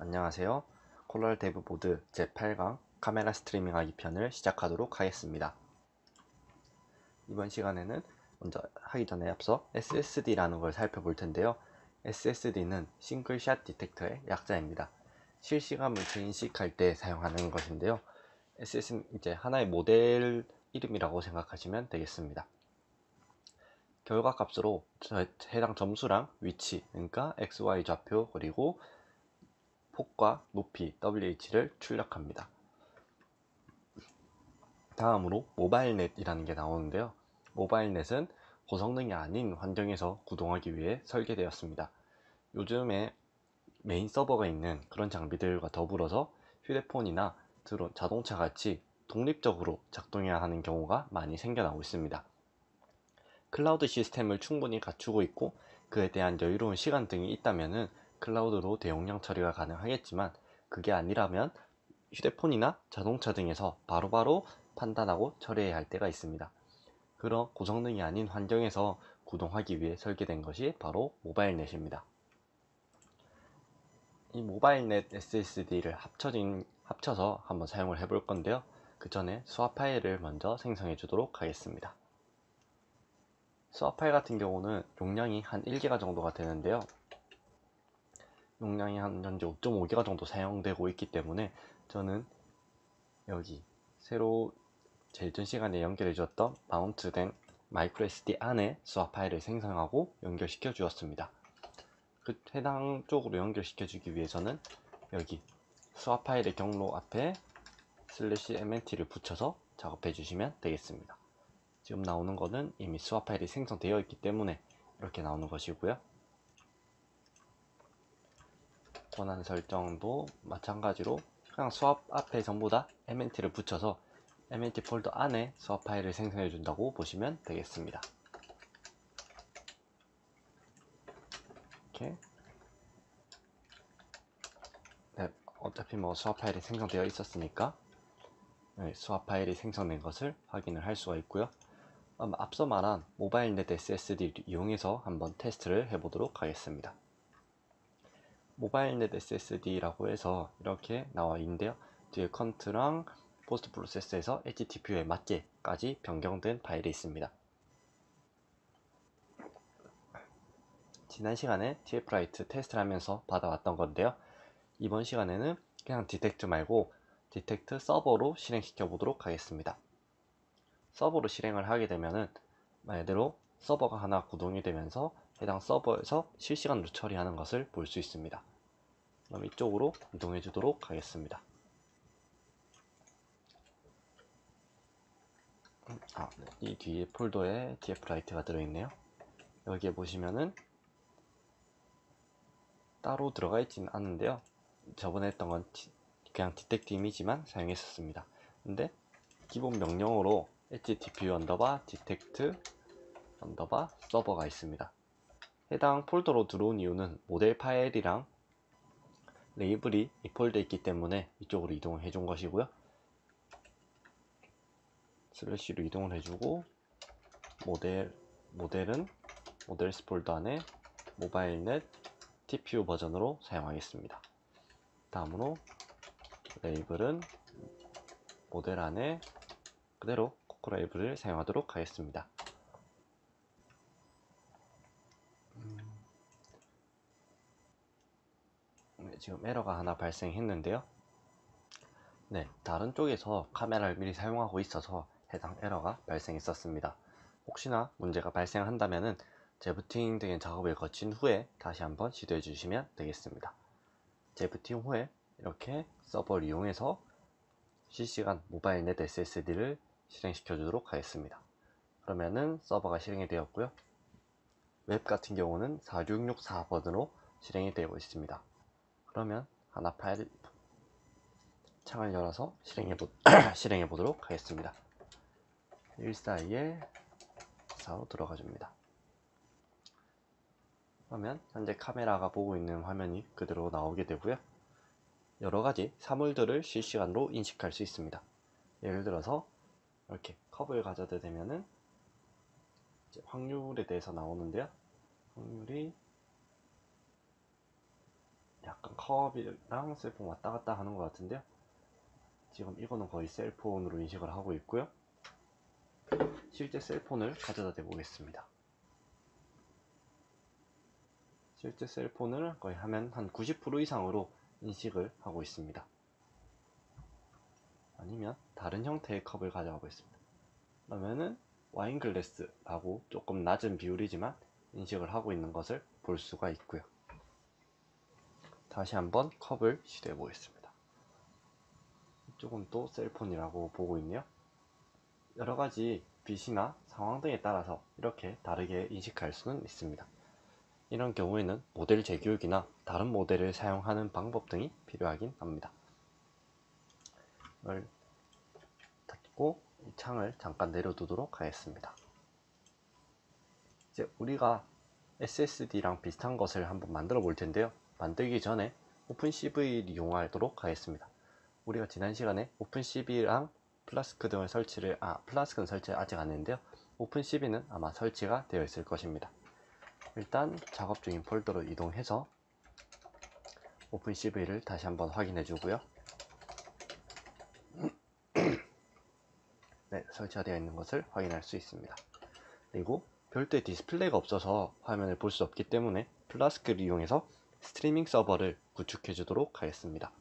안녕하세요. 콜랄 데브 보드 제8강 카메라 스트리밍하기 편을 시작하도록 하겠습니다. 이번 시간에는 먼저 하기 전에 앞서 SSD라는 걸 살펴볼 텐데요. SSD는 싱글샷 디텍터의 약자입니다. 실시간 물체 인식할 때 사용하는 것인데요. SS는 이제 하나의 모델 이름이라고 생각하시면 되겠습니다. 결과 값으로 해당 점수랑 위치, 그러니까 XY 좌표 그리고 폭과 높이 WH를 출력합니다. 다음으로 모바일넷이라는 게 나오는데요. 모바일넷은 고성능이 아닌 환경에서 구동하기 위해 설계되었습니다. 요즘에 메인 서버가 있는 그런 장비들과 더불어서 휴대폰이나 드론, 자동차 같이 독립적으로 작동해야 하는 경우가 많이 생겨나고 있습니다. 클라우드 시스템을 충분히 갖추고 있고 그에 대한 여유로운 시간 등이 있다면 클라우드로 대용량 처리가 가능하겠지만 그게 아니라면 휴대폰이나 자동차 등에서 바로바로 판단하고 처리해야 할 때가 있습니다. 그런 고성능이 아닌 환경에서 구동하기 위해 설계된 것이 바로 모바일넷입니다. 이 모바일넷 SSD를 합쳐서 한번 사용을 해볼 건데요. 그 전에 수화 파일을 먼저 생성해 주도록 하겠습니다. 수화 파일 같은 경우는 용량이 한 1기가 정도가 되는데요. 용량이 한 현재 5.5기가 정도 사용되고 있기 때문에 저는 여기 새로 제일 전 시간에 연결해 주었던 마운트된 마이크로 SD 안에 수화 파일을 생성하고 연결시켜 주었습니다. 그 해당 쪽으로 연결시켜 주기 위해서는 여기 수화 파일의 경로 앞에 /mnt를 붙여서 작업해 주시면 되겠습니다. 지금 나오는 거는 이미 수화 파일이 생성되어 있기 때문에 이렇게 나오는 것이고요. 권한 설정도 마찬가지로 그냥 수압 앞에 전부 다 mnt를 붙여서 mnt 폴더 안에 수압 파일을 생성해 준다고 보시면 되겠습니다. 이렇게 네, 어차피 뭐 수압 파일이 생성되어 있었으니까 수압 파일이 생성된 것을 확인을 할 수가 있고요. 앞서 말한 모바일넷 SSD를 이용해서 한번 테스트를 해보도록 하겠습니다. 모바일넷 SSD라고 해서 이렇게 나와 있는데요. 뒤에 컨트랑 포스트 프로세서에서 HTPU에 맞게까지 변경된 파일이 있습니다. 지난 시간에 TF라이트 테스트를 하면서 받아왔던 건데요. 이번 시간에는 그냥 디텍트 말고 디텍트 서버로 실행시켜 보도록 하겠습니다. 서버로 실행을 하게 되면은 말대로 서버가 하나 구동이 되면서 해당 서버에서 실시간으로 처리하는 것을 볼 수 있습니다. 그럼 이쪽으로 이동해 주도록 하겠습니다. 네. 이 뒤에 폴더에 TF라이트가 들어있네요. 여기에 보시면은 따로 들어가 있지는 않은데요. 저번에 했던 건 그냥 디텍트 이미지만 사용했었습니다. 근데 기본 명령어로 http detect 서버가 있습니다. 해당 폴더로 들어온 이유는 모델 파일이랑 레이블이 이 폴더에 있기 때문에 이쪽으로 이동을 해준 것이고요. 슬래시로 이동을 해주고 모델은 모델스 폴더 안에 모바일넷 TPU 버전으로 사용하겠습니다. 다음으로 레이블은 모델 안에 그대로 코코 레이블을 사용하도록 하겠습니다. 네, 지금 에러가 하나 발생했는데요. 네, 다른 쪽에서 카메라를 미리 사용하고 있어서 해당 에러가 발생했었습니다. 혹시나 문제가 발생한다면 재부팅 등의 작업을 거친 후에 다시 한번 시도해 주시면 되겠습니다. 재부팅 후에 이렇게 서버를 이용해서 실시간 모바일넷 SSD를 실행시켜 주도록 하겠습니다. 그러면은 서버가 실행이 되었고요. 웹 같은 경우는 4664번으로 실행이 되고 있습니다. 그러면 하나 파일 창을 열어서 실행해 보도록 하겠습니다. 142에 4로 들어가 줍니다. 그러면 현재 카메라가 보고 있는 화면이 그대로 나오게 되고요. 여러가지 사물들을 실시간으로 인식할 수 있습니다. 예를 들어서 이렇게 컵을 가져다 대면은 확률에 대해서 나오는데요. 확률이 약간 컵이랑 셀폰 왔다 갔다 하는 것 같은데요. 지금 이거는 거의 셀폰으로 인식을 하고 있고요. 실제 셀폰을 가져다 대보겠습니다. 실제 셀폰을 거의 하면 한 90% 이상으로 인식을 하고 있습니다. 아니면 다른 형태의 컵을 가져가고 있습니다. 그러면은 와인 글래스하고 조금 낮은 비율이지만 인식을 하고 있는 것을 볼 수가 있고요. 다시 한번 컵을 시도해 보겠습니다. 이쪽은 또 셀폰이라고 보고 있네요. 여러가지 빛이나 상황 등에 따라서 이렇게 다르게 인식할 수는 있습니다. 이런 경우에는 모델 재교육이나 다른 모델을 사용하는 방법 등이 필요하긴 합니다. 이걸 닫고 이 창을 잠깐 내려두도록 하겠습니다. 이제 우리가 SSD랑 비슷한 것을 한번 만들어 볼 텐데요. 만들기 전에 오픈CV를 이용하도록 하겠습니다. 우리가 지난 시간에 오픈CV랑 플라스크 등을 플라스크는 설치 아직 안 했는데요. 오픈CV는 아마 설치가 되어 있을 것입니다. 일단 작업 중인 폴더로 이동해서 오픈CV를 다시 한번 확인해 주고요. 네, 설치가 되어 있는 것을 확인할 수 있습니다. 그리고 별도의 디스플레이가 없어서 화면을 볼 수 없기 때문에 플라스크를 이용해서 스트리밍 서버를 구축해 주도록 하겠습니다.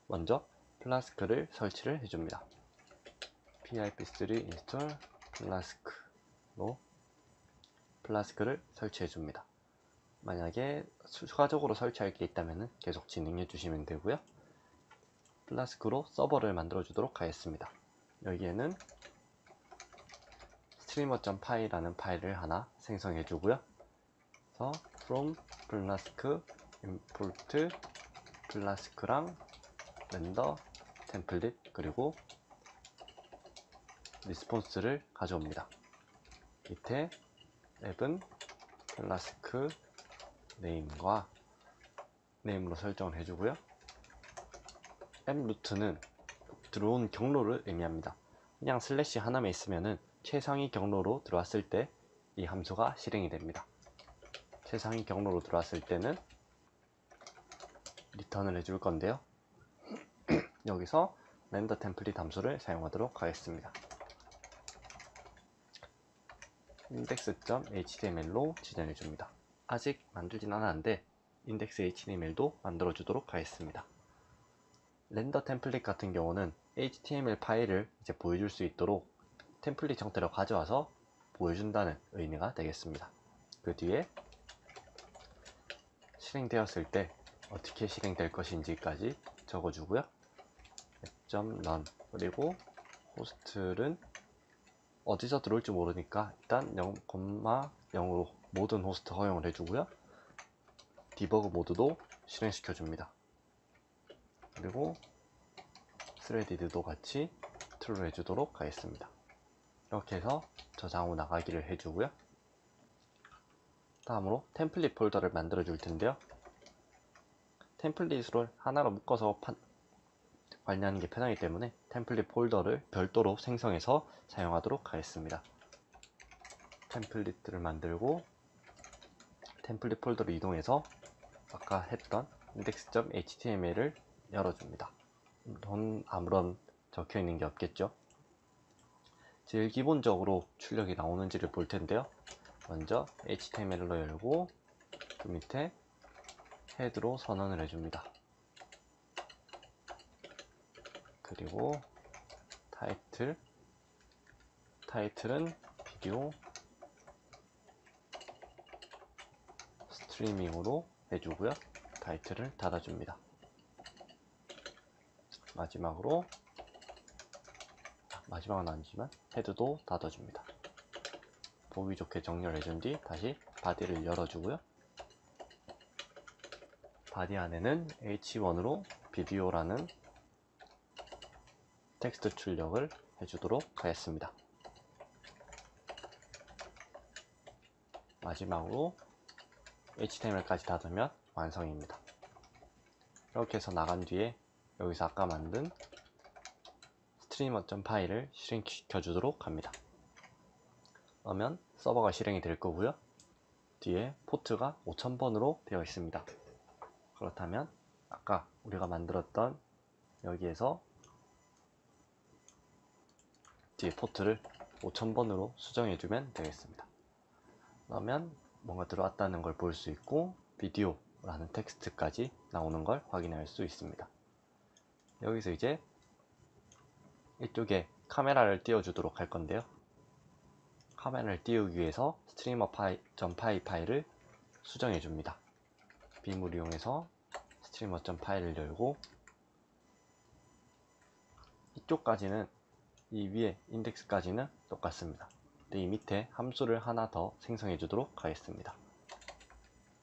먼저 플라스크를 설치를 해줍니다. pip3 install 플라스크로 플라스크를 설치해 줍니다. 만약에 추가적으로 설치할 게 있다면 계속 진행해 주시면 되고요. 플라스크로 서버를 만들어 주도록 하겠습니다. 여기에는 streamer.py라는 파일을 하나 생성해 주고요. 그래서 from flask import flask랑 렌더 템플릿 그리고 리스폰스를 가져옵니다. 밑에 앱은 플라스크 네임과 네임으로 설정을 해주고요. 앱 루트는 들어온 경로를 의미합니다. 그냥 슬래시 하나만 있으면은 최상위 경로로 들어왔을 때 이 함수가 실행이 됩니다. 최상위 경로로 들어왔을 때는 리턴을 해줄 건데요. 여기서 렌더 템플릿 함수를 사용하도록 하겠습니다. index.html로 지정해 줍니다. 아직 만들진 않았는데 index html도 만들어 주도록 하겠습니다. 렌더 템플릿 같은 경우는 html 파일을 이제 보여줄 수 있도록 템플릿 형태로 가져와서 보여준다는 의미가 되겠습니다. 그 뒤에 실행되었을 때 어떻게 실행될 것인지까지 적어주고요. 앱.run 그리고 호스트는 어디서 들어올지 모르니까 일단 0,0으로 모든 호스트 허용을 해주고요. 디버그 모드도 실행시켜 줍니다. 그리고 threaded도 같이 true로 해주도록 하겠습니다. 이렇게 해서 저장 후 나가기를 해주고요. 다음으로 템플릿 폴더를 만들어 줄 텐데요. 템플릿을 하나로 묶어서 관리하는 게 편하기 때문에 템플릿 폴더를 별도로 생성해서 사용하도록 하겠습니다. 템플릿을 만들고 템플릿 폴더로 이동해서 아까 했던 index.html을 열어줍니다. 아무런 적혀있는 게 없겠죠. 제일 기본적으로 출력이 나오는지를 볼 텐데요. 먼저 html로 열고 그 밑에 헤드로 선언을 해줍니다. 그리고 타이틀은 비디오 스트리밍으로 해주고요. 타이틀을 닫아줍니다. 마지막은 아니지만 헤드도 닫아줍니다. 보기 좋게 정렬 해준 뒤 다시 바디를 열어주고요. 바디 안에는 h1으로 비디오라는 텍스트 출력을 해주도록 하겠습니다. 마지막으로 HTML까지 닫으면 완성입니다. 이렇게 해서 나간 뒤에 여기서 아까 만든 streamer.py를 실행시켜 주도록 합니다. 그러면 서버가 실행이 될 거고요. 뒤에 포트가 5000번으로 되어 있습니다. 그렇다면 아까 우리가 만들었던 여기에서 뒤에 포트를 5000번으로 수정해주면 되겠습니다. 그러면 뭔가 들어왔다는 걸 볼 수 있고 비디오라는 텍스트까지 나오는 걸 확인할 수 있습니다. 여기서 이제 이쪽에 카메라를 띄워주도록 할 건데요. 카메라를 띄우기 위해서 streamer.py 파일을 수정해 줍니다. 빔을 이용해서 streamer.py를 열고 이쪽까지는 이 위에 인덱스까지는 똑같습니다. 근데 이 밑에 함수를 하나 더 생성해 주도록 하겠습니다.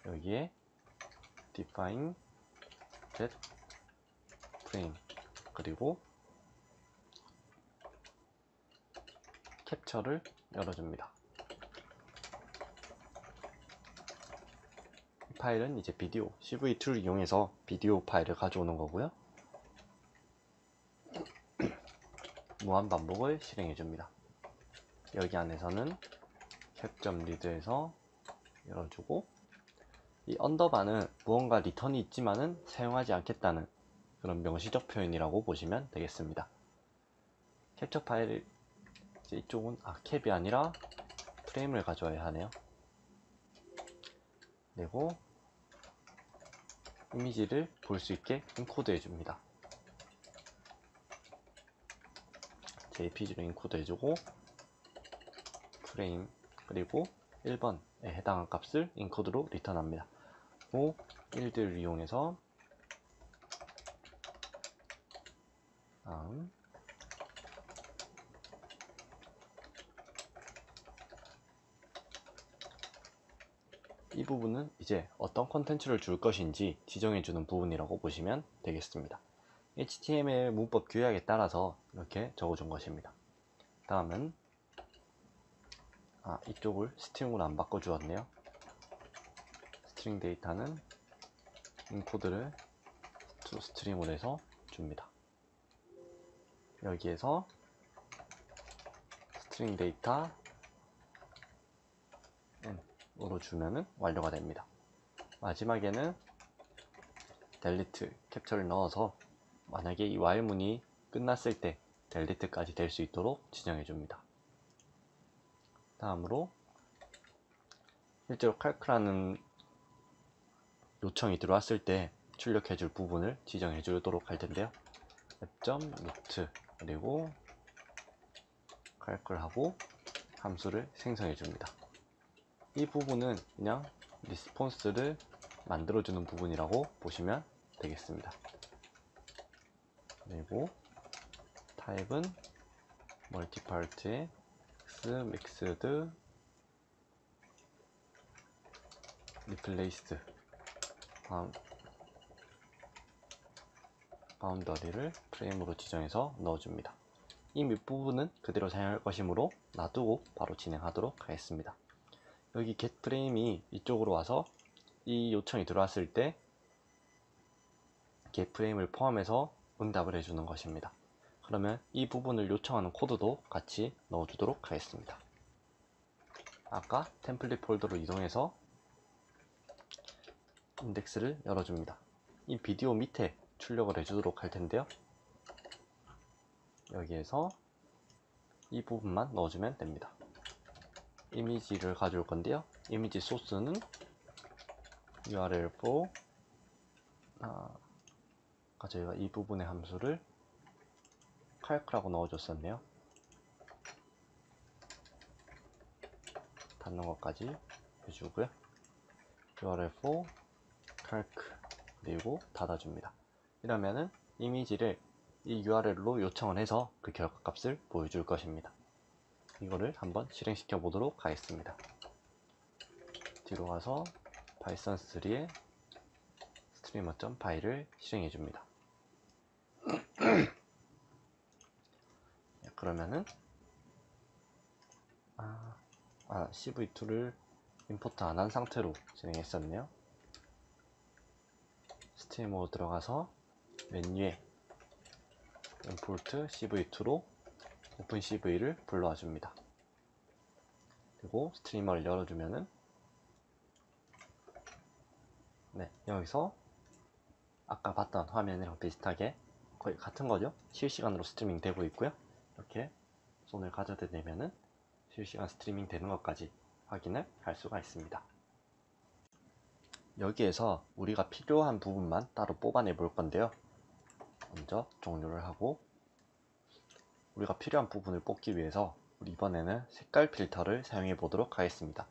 여기에 define get frame 그리고 캡처를 열어줍니다. 이 파일은 이제 비디오 CV2를 이용해서 비디오 파일을 가져오는 거고요. 무한 반복을 실행해 줍니다. 여기 안에서는 캡.read에서 열어주고 이 언더바는 무언가 리턴이 있지만은 사용하지 않겠다는 그런 명시적 표현이라고 보시면 되겠습니다. 캡처 파일 이제 이쪽은 캡이 아니라 프레임을 가져와야 하네요. 그리고 이미지를 볼 수 있게 인코드 해줍니다. JPG로 인코드 해주고 프레임 그리고 1번에 해당한 값을 인코드로 리턴합니다. 그리고 1들 이용해서 다음 이 부분은 이제 어떤 컨텐츠를 줄 것인지 지정해주는 부분이라고 보시면 되겠습니다. HTML 문법 규약에 따라서 이렇게 적어준 것입니다. 다음은 이쪽을 스트링으로 안 바꿔주었네요. 스트링 데이터는 인코드를 to 스트링으로 해서 줍니다. 여기에서 스트링 데이터 n으로 주면은 완료가 됩니다. 마지막에는 delete 캡처를 넣어서 만약에 이 while문이 끝났을 때 delete까지 될 수 있도록 지정해 줍니다. 다음으로 실제로 calc라는 요청이 들어왔을 때 출력해 줄 부분을 지정해 주도록 할 텐데요. app.root 그리고 calcul하고 함수를 생성해 줍니다. 이 부분은 그냥 리스폰스를 만들어 주는 부분이라고 보시면 되겠습니다. 그리고 타입은 멀티파트의 x mixed replaced 바운더리를 프레임으로 지정해서 넣어줍니다. 이 밑부분은 그대로 사용할 것이므로 놔두고 바로 진행하도록 하겠습니다. 여기 getFrame이 이쪽으로 와서 이 요청이 들어왔을 때 getFrame을 포함해서 응답을 해주는 것입니다. 그러면 이 부분을 요청하는 코드도 같이 넣어주도록 하겠습니다. 아까 템플릿 폴더로 이동해서 인덱스를 열어줍니다. 이 비디오 밑에 출력을 해주도록 할 텐데요. 여기에서 이 부분만 넣어주면 됩니다. 이미지를 가져올 건데요. 이미지 소스는 url4 저희가 이 부분의 함수를 calc라고 넣어줬었네요. 닫는 것까지 해주고요. url4 calc 그리고 닫아줍니다. 이러면은 이미지를 이 URL로 요청을 해서 그 결과값을 보여줄 것입니다. 이거를 한번 실행시켜 보도록 하겠습니다. 뒤로 가서 python3의 streamer.py를 실행해 줍니다. 그러면은 CV2를 임포트 안 한 상태로 진행했었네요. 스트리머로 들어가서 메뉴에 import CV2로 오픈CV를 불러와 줍니다. 그리고 스트리머를 열어주면은 여기서 아까 봤던 화면이랑 비슷하게 거의 같은 거죠. 실시간으로 스트리밍 되고 있고요. 이렇게 손을 가져다 대면은 실시간 스트리밍 되는 것까지 확인을 할 수가 있습니다. 여기에서 우리가 필요한 부분만 따로 뽑아내 볼 건데요. 먼저 종료를 하고, 우리가 필요한 부분을 뽑기 위해서 우리 이번에는 색깔 필터를 사용해 보도록 하겠습니다.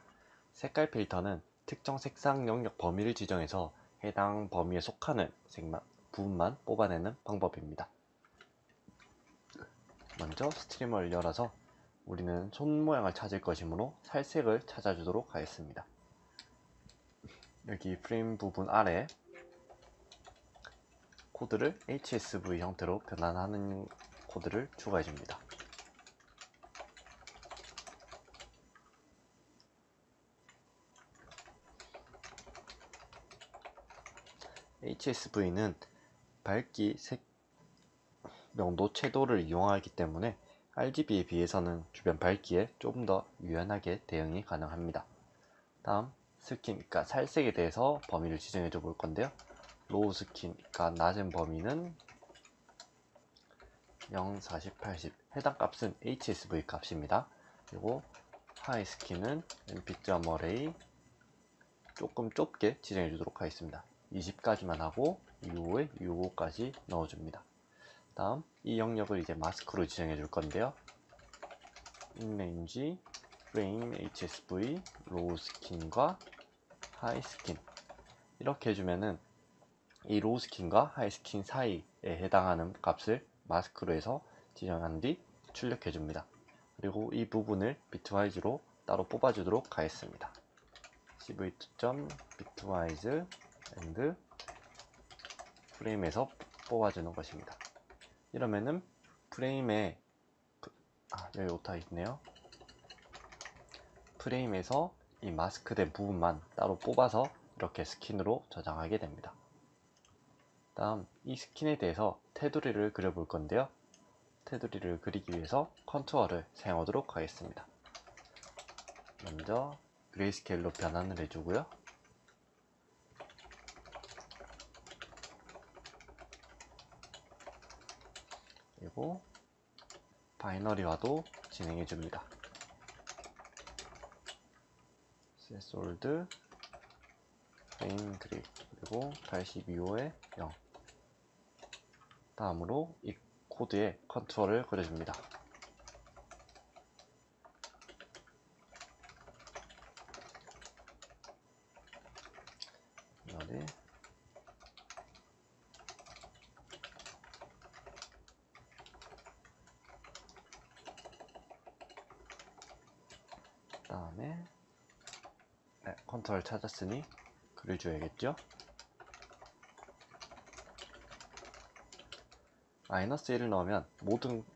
색깔 필터는 특정 색상 영역 범위를 지정해서 해당 범위에 속하는 부분만 뽑아내는 방법입니다. 먼저 스트리머를 열어서 우리는 손 모양을 찾을 것이므로 살색을 찾아주도록 하겠습니다. 여기 프레임 부분 아래 코드를 HSV 형태로 변환하는 코드를 추가해 줍니다. HSV는 밝기, 색, 명도, 채도를 이용하기 때문에 RGB에 비해서는 주변 밝기에 조금 더 유연하게 대응이 가능합니다. 다음 스킨, 그러니까 살색에 대해서 범위를 지정해 줘 볼 건데요. 로우 스킨, 그러니까 낮은 범위는 0, 40, 80, 해당 값은 HSV 값입니다. 그리고 하이 스킨은 np.array 조금 좁게 지정해 주도록 하겠습니다. 20까지만 하고 이후에 65까지 넣어줍니다. 다음 이 영역을 이제 마스크로 지정해 줄 건데요. inRange, frame, HSV, 로우 스킨과 하이 스킨 이렇게 해주면은 이 로우 스킨과 하이 스킨 사이에 해당하는 값을 마스크로 해서 지정한 뒤 출력해 줍니다. 그리고 이 부분을 비트와이즈로 따로 뽑아 주도록 하겠습니다. cv2.bitwise and 프레임에서 뽑아주는 것입니다. 이러면은 프레임에 여기 오타 있네요. 프레임에서 이 마스크된 부분만 따로 뽑아서 이렇게 스킨으로 저장하게 됩니다. 다음 이 스킨에 대해서 테두리를 그려볼 건데요. 테두리를 그리기 위해서 컨투어를 사용하도록 하겠습니다. 먼저 그레이스케일로 변환을 해주고요. 그리고 바이너리화도 진행해줍니다. 셋솔드 프레임 그립 그리고 82호에 0. 다음으로 이 코드에 컨투어를 그려줍니다. 여기 다음에 컨투어를 찾았으니 그려줘야겠죠. -1을 넣으면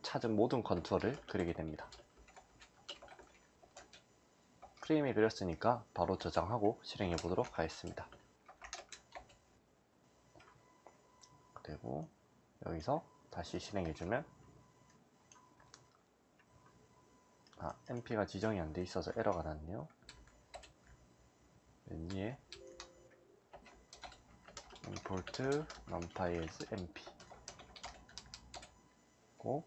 찾은 모든 컨투어를 그리게 됩니다. 프레임이 그렸으니까 바로 저장하고 실행해 보도록 하겠습니다. 그리고 여기서 다시 실행해주면 MP가 지정이 안 돼 있어서 에러가 났네요. 맨 위에 import numpy as mp 고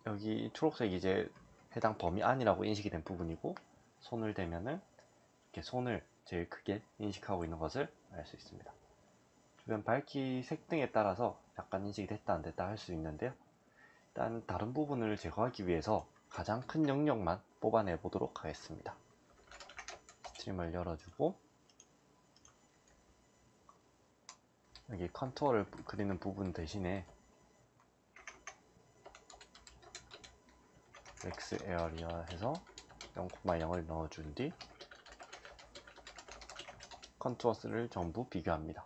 여기 초록색이 이제 해당 범위 안이라고 인식이 된 부분이고, 손을 대면은 이렇게 손을 제일 크게 인식하고 있는 것을 알 수 있습니다. 주변 밝기 색등에 따라서 약간 인식이 됐다 안 됐다 할 수 있는데요. 일단 다른 부분을 제거하기 위해서 가장 큰 영역만 뽑아내 보도록 하겠습니다. 스트림을 열어주고 여기 컨투어를 그리는 부분 대신에 맥스 에어리어 해서 0,0을 넣어준 뒤 컨투어스를 전부 비교합니다.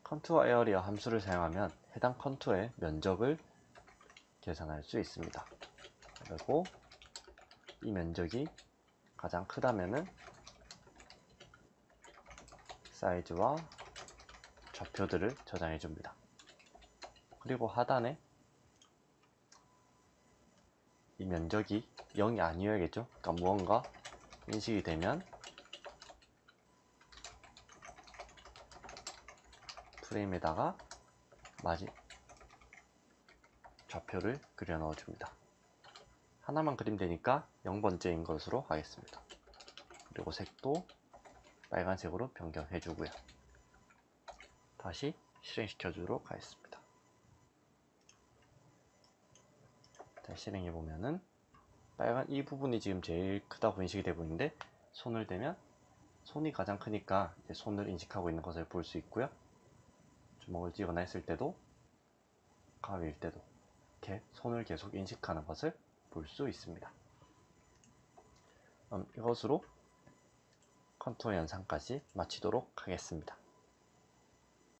컨투어 에어리어 함수를 사용하면 해당 컨투어의 면적을 계산할 수 있습니다. 그리고 이 면적이 가장 크다면은 사이즈와 좌표들을 저장해 줍니다. 그리고 하단에 이 면적이 0이 아니어야겠죠. 그러니까 무언가 인식이 되면 프레임에다가 좌표를 그려 넣어줍니다. 하나만 그리면 되니까 0번째인 것으로 하겠습니다. 그리고 색도 빨간색으로 변경해 주고요. 다시 실행시켜 주도록 하겠습니다. 다시 실행해 보면은 빨간 이 부분이 지금 제일 크다고 인식이 되고 있는데, 손을 대면 손이 가장 크니까 이제 손을 인식하고 있는 것을 볼 수 있고요. 주먹을 쥐거나 했을 때도, 가위일 때도 이렇게 손을 계속 인식하는 것을 볼 수 있습니다. 이것으로 컨투어 연상까지 마치도록 하겠습니다.